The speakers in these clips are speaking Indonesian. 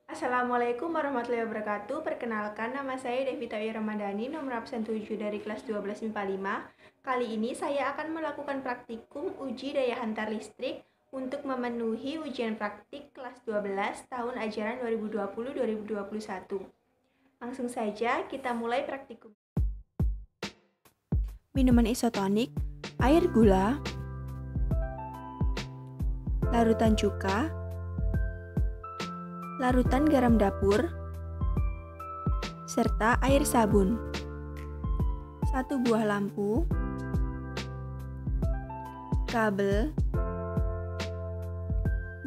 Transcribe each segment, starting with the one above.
Assalamualaikum warahmatullahi wabarakatuh. Perkenalkan, nama saya Devita Ayu Ramadhani, nomor absen 7 dari kelas 12 MIPA 5. Kali ini saya akan melakukan praktikum uji daya hantar listrik untuk memenuhi ujian praktik kelas 12 tahun ajaran 2020-2021. Langsung saja kita mulai praktikum. Minuman isotonik, air gula, larutan cuka, larutan garam dapur, serta air sabun. 1 buah lampu, kabel,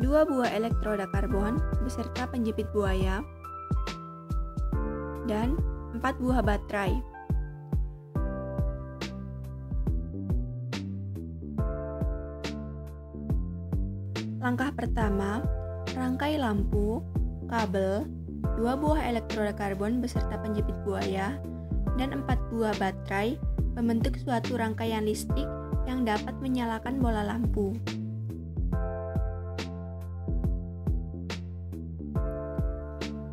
2 buah elektroda karbon beserta penjepit buaya, dan 4 buah baterai. Langkah pertama, rangkai lampu, kabel, 2 buah elektroda karbon beserta penjepit buaya, dan 4 buah baterai membentuk suatu rangkaian listrik yang dapat menyalakan bola lampu.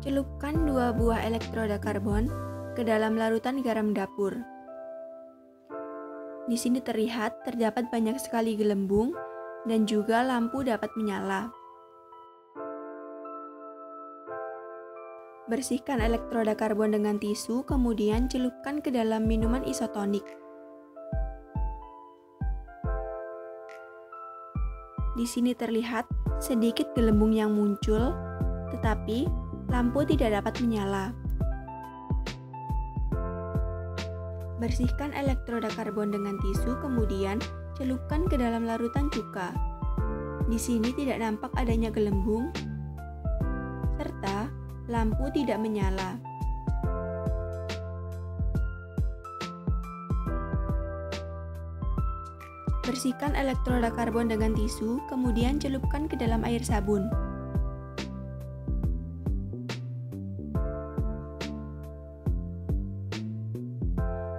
Celupkan 2 buah elektroda karbon ke dalam larutan garam dapur. Di sini terlihat terdapat banyak sekali gelembung dan juga lampu dapat menyala. Bersihkan elektroda karbon dengan tisu, kemudian celupkan ke dalam minuman isotonik. Di sini terlihat sedikit gelembung yang muncul, tetapi lampu tidak dapat menyala. Bersihkan elektroda karbon dengan tisu, kemudian celupkan ke dalam larutan cuka. Di sini tidak nampak adanya gelembung, serta lampu tidak menyala. Bersihkan elektroda karbon dengan tisu, kemudian celupkan ke dalam air sabun.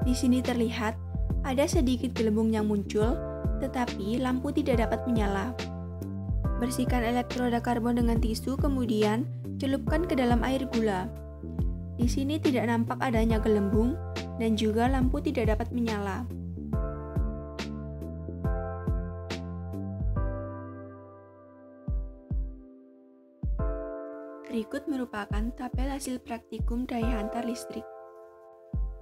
Di sini terlihat ada sedikit gelembung yang muncul, tetapi lampu tidak dapat menyala. Bersihkan elektroda karbon dengan tisu, kemudian celupkan ke dalam air gula. Di sini tidak nampak adanya gelembung dan juga lampu tidak dapat menyala. Berikut merupakan tabel hasil praktikum daya hantar listrik.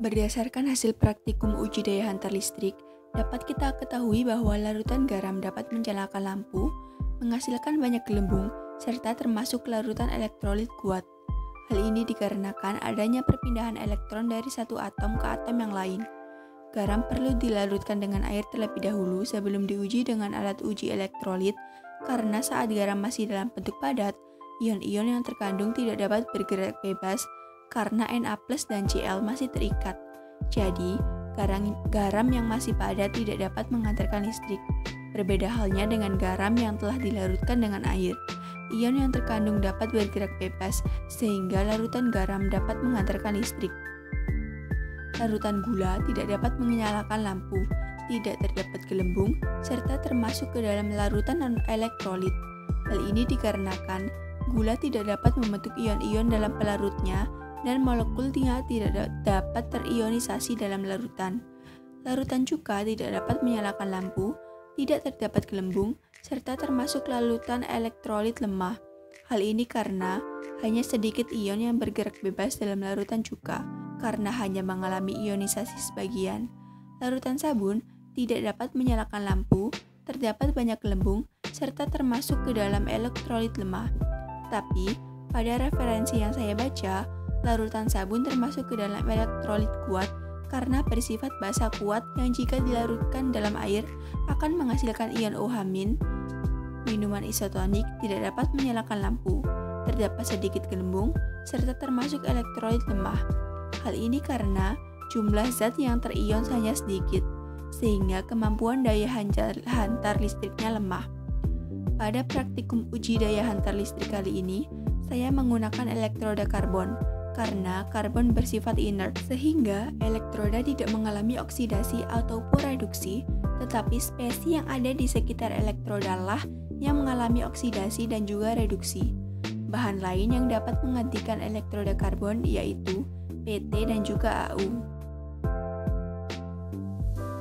Berdasarkan hasil praktikum uji daya hantar listrik, dapat kita ketahui bahwa larutan garam dapat menyalakan lampu, menghasilkan banyak gelembung, serta termasuk larutan elektrolit kuat. Hal ini dikarenakan adanya perpindahan elektron dari satu atom ke atom yang lain. Garam perlu dilarutkan dengan air terlebih dahulu sebelum diuji dengan alat uji elektrolit, karena saat garam masih dalam bentuk padat, ion-ion yang terkandung tidak dapat bergerak bebas karena Na+ dan Cl masih terikat. Jadi, garam yang masih padat tidak dapat mengantarkan listrik. Berbeda halnya dengan garam yang telah dilarutkan dengan air. Ion yang terkandung dapat bergerak bebas, sehingga larutan garam dapat mengantarkan listrik. Larutan gula tidak dapat menyalakan lampu, tidak terdapat gelembung, serta termasuk ke dalam larutan non-elektrolit. Hal ini dikarenakan gula tidak dapat membentuk ion-ion dalam pelarutnya, dan molekulnya tidak dapat terionisasi dalam larutan. Larutan cuka tidak dapat menyalakan lampu, tidak terdapat gelembung, serta termasuk larutan elektrolit lemah. Hal ini karena hanya sedikit ion yang bergerak bebas dalam larutan cuka, karena hanya mengalami ionisasi sebagian. Larutan sabun tidak dapat menyalakan lampu, terdapat banyak gelembung, serta termasuk ke dalam elektrolit lemah. Tapi, pada referensi yang saya baca, larutan sabun termasuk ke dalam elektrolit kuat karena bersifat basa kuat yang jika dilarutkan dalam air akan menghasilkan ion OH-. Minuman isotonik tidak dapat menyalakan lampu, terdapat sedikit gelembung, serta termasuk elektrolit lemah. Hal ini karena jumlah zat yang terion hanya sedikit, sehingga kemampuan daya hantar listriknya lemah. Pada praktikum uji daya hantar listrik kali ini, saya menggunakan elektroda karbon, karena karbon bersifat inert, sehingga elektroda tidak mengalami oksidasi ataupun reduksi, tetapi spesies yang ada di sekitar elektroda lah yang mengalami oksidasi dan juga reduksi. Bahan lain yang dapat menggantikan elektroda karbon yaitu PT dan juga AU.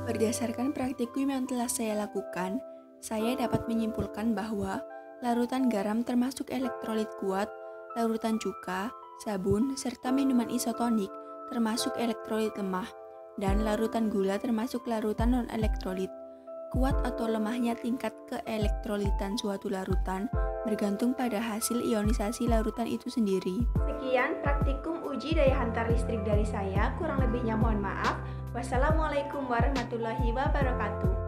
Berdasarkan praktikum yang telah saya lakukan, saya dapat menyimpulkan bahwa larutan garam termasuk elektrolit kuat, larutan cuka, sabun, serta minuman isotonik termasuk elektrolit lemah, dan larutan gula termasuk larutan non-elektrolit. Kuat atau lemahnya tingkat keelektrolitan suatu larutan bergantung pada hasil ionisasi larutan itu sendiri. Sekian praktikum uji daya hantar listrik dari saya, kurang lebihnya mohon maaf. Wassalamualaikum warahmatullahi wabarakatuh.